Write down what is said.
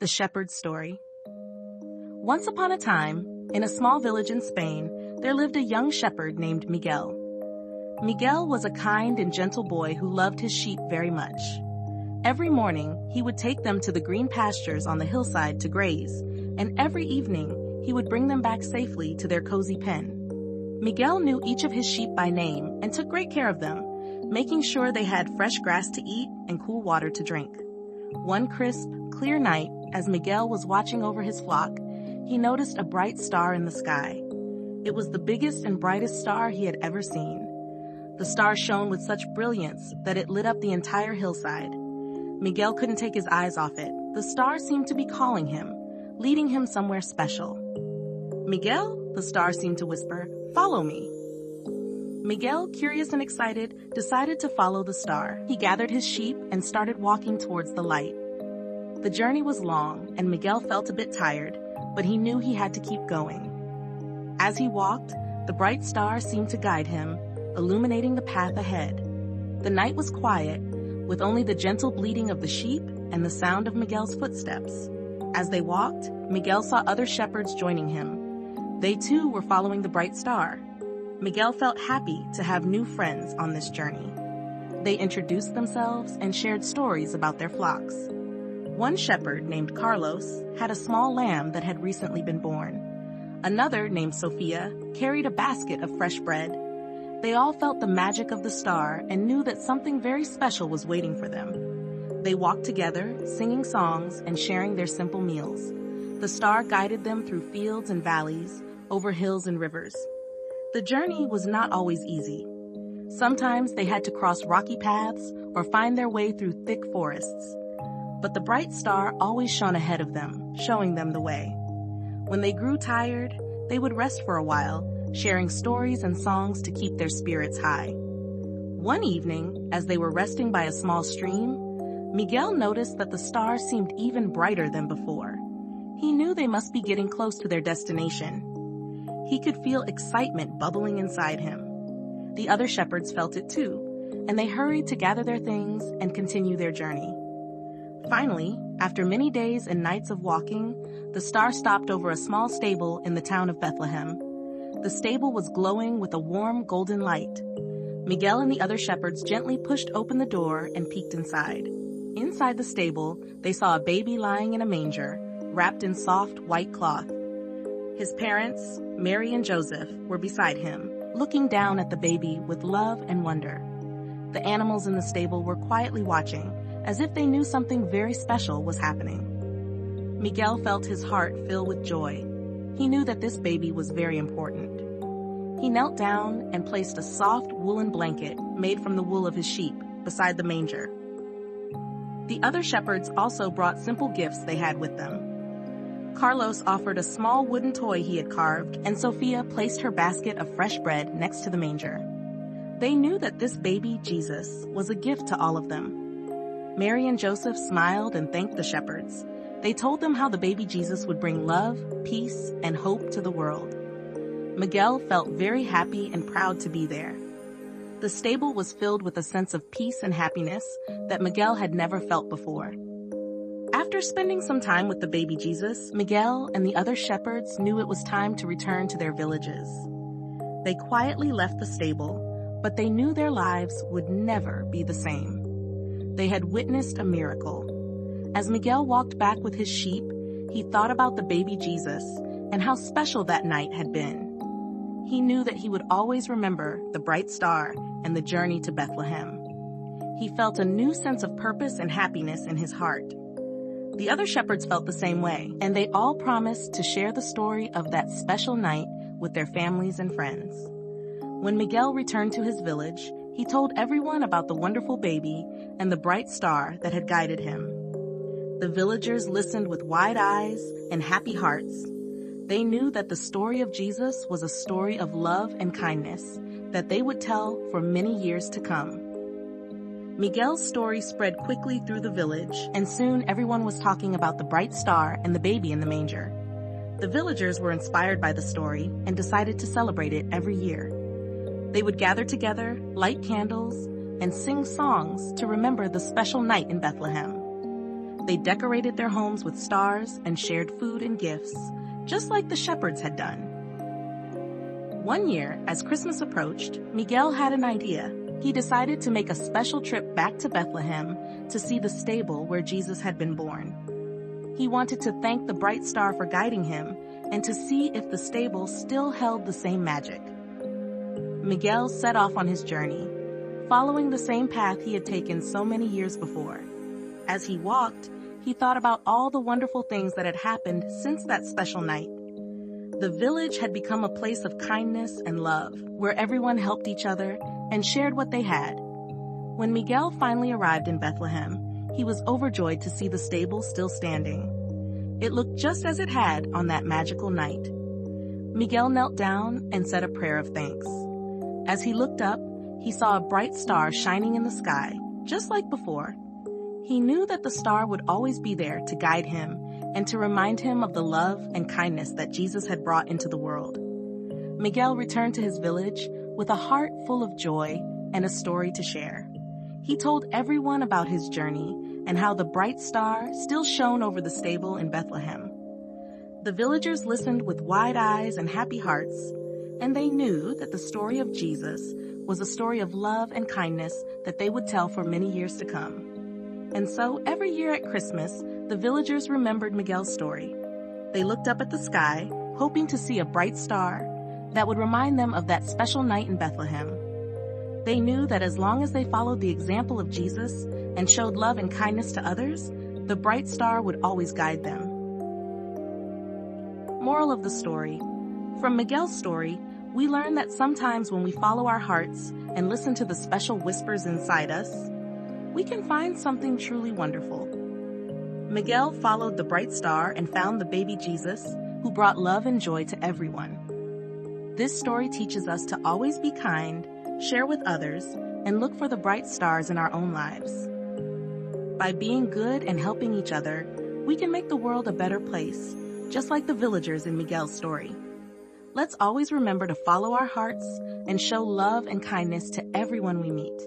The Shepherd's Story. Once upon a time, in a small village in Spain, there lived a young shepherd named Miguel. Miguel was a kind and gentle boy who loved his sheep very much. Every morning, he would take them to the green pastures on the hillside to graze, and every evening, he would bring them back safely to their cozy pen. Miguel knew each of his sheep by name and took great care of them, making sure they had fresh grass to eat and cool water to drink. One crisp, clear night, as Miguel was watching over his flock, he noticed a bright star in the sky. It was the biggest and brightest star he had ever seen. The star shone with such brilliance that it lit up the entire hillside. Miguel couldn't take his eyes off it. The star seemed to be calling him, leading him somewhere special. "Miguel," the star seemed to whisper, "follow me." Miguel, curious and excited, decided to follow the star. He gathered his sheep and started walking towards the light. The journey was long, and Miguel felt a bit tired, but he knew he had to keep going. As he walked, the bright star seemed to guide him, illuminating the path ahead. The night was quiet, with only the gentle bleating of the sheep and the sound of Miguel's footsteps. As they walked, Miguel saw other shepherds joining him. They too were following the bright star. Miguel felt happy to have new friends on this journey. They introduced themselves and shared stories about their flocks. One shepherd named Carlos had a small lamb that had recently been born. Another, named Sophia, carried a basket of fresh bread. They all felt the magic of the star and knew that something very special was waiting for them. They walked together, singing songs and sharing their simple meals. The star guided them through fields and valleys, over hills and rivers. The journey was not always easy. Sometimes they had to cross rocky paths or find their way through thick forests. But the bright star always shone ahead of them, showing them the way. When they grew tired, they would rest for a while, sharing stories and songs to keep their spirits high. One evening, as they were resting by a small stream, Miguel noticed that the star seemed even brighter than before. He knew they must be getting close to their destination. He could feel excitement bubbling inside him. The other shepherds felt it too, and they hurried to gather their things and continue their journey. Finally, after many days and nights of walking, the star stopped over a small stable in the town of Bethlehem. The stable was glowing with a warm golden light. Miguel and the other shepherds gently pushed open the door and peeked inside. Inside the stable, they saw a baby lying in a manger, wrapped in soft white cloth. His parents, Mary and Joseph, were beside him, looking down at the baby with love and wonder. The animals in the stable were quietly watching, as if they knew something very special was happening. Miguel felt his heart fill with joy. He knew that this baby was very important. He knelt down and placed a soft woolen blanket made from the wool of his sheep beside the manger. The other shepherds also brought simple gifts they had with them. Carlos offered a small wooden toy he had carved, and Sophia placed her basket of fresh bread next to the manger. They knew that this baby, Jesus, was a gift to all of them. Mary and Joseph smiled and thanked the shepherds. They told them how the baby Jesus would bring love, peace, and hope to the world. Miguel felt very happy and proud to be there. The stable was filled with a sense of peace and happiness that Miguel had never felt before. After spending some time with the baby Jesus, Miguel and the other shepherds knew it was time to return to their villages. They quietly left the stable, but they knew their lives would never be the same. They had witnessed a miracle. As Miguel walked back with his sheep, he thought about the baby Jesus and how special that night had been. He knew that he would always remember the bright star and the journey to Bethlehem. He felt a new sense of purpose and happiness in his heart. The other shepherds felt the same way, and they all promised to share the story of that special night with their families and friends. When Miguel returned to his village, he told everyone about the wonderful baby and the bright star that had guided him. The villagers listened with wide eyes and happy hearts. They knew that the story of Jesus was a story of love and kindness that they would tell for many years to come. Miguel's story spread quickly through the village, and soon everyone was talking about the bright star and the baby in the manger. The villagers were inspired by the story and decided to celebrate it every year. They would gather together, light candles, and sing songs to remember the special night in Bethlehem. They decorated their homes with stars and shared food and gifts, just like the shepherds had done. One year, as Christmas approached, Miguel had an idea. He decided to make a special trip back to Bethlehem to see the stable where Jesus had been born. He wanted to thank the bright star for guiding him and to see if the stable still held the same magic. Miguel set off on his journey, following the same path he had taken so many years before. As he walked, he thought about all the wonderful things that had happened since that special night. The village had become a place of kindness and love, where everyone helped each other and shared what they had. When Miguel finally arrived in Bethlehem, he was overjoyed to see the stable still standing. It looked just as it had on that magical night. Miguel knelt down and said a prayer of thanks. As he looked up, he saw a bright star shining in the sky, just like before. He knew that the star would always be there to guide him and to remind him of the love and kindness that Jesus had brought into the world. Miguel returned to his village with a heart full of joy and a story to share. He told everyone about his journey and how the bright star still shone over the stable in Bethlehem. The villagers listened with wide eyes and happy hearts, and they knew that the story of Jesus was a story of love and kindness that they would tell for many years to come. And so every year at Christmas, the villagers remembered Miguel's story. They looked up at the sky, hoping to see a bright star that would remind them of that special night in Bethlehem. They knew that as long as they followed the example of Jesus and showed love and kindness to others, the bright star would always guide them. Moral of the story. From Miguel's story, we learn that sometimes when we follow our hearts and listen to the special whispers inside us, we can find something truly wonderful. Miguel followed the bright star and found the baby Jesus, who brought love and joy to everyone. This story teaches us to always be kind, share with others, and look for the bright stars in our own lives. By being good and helping each other, we can make the world a better place, just like the villagers in Miguel's story. Let's always remember to follow our hearts and show love and kindness to everyone we meet.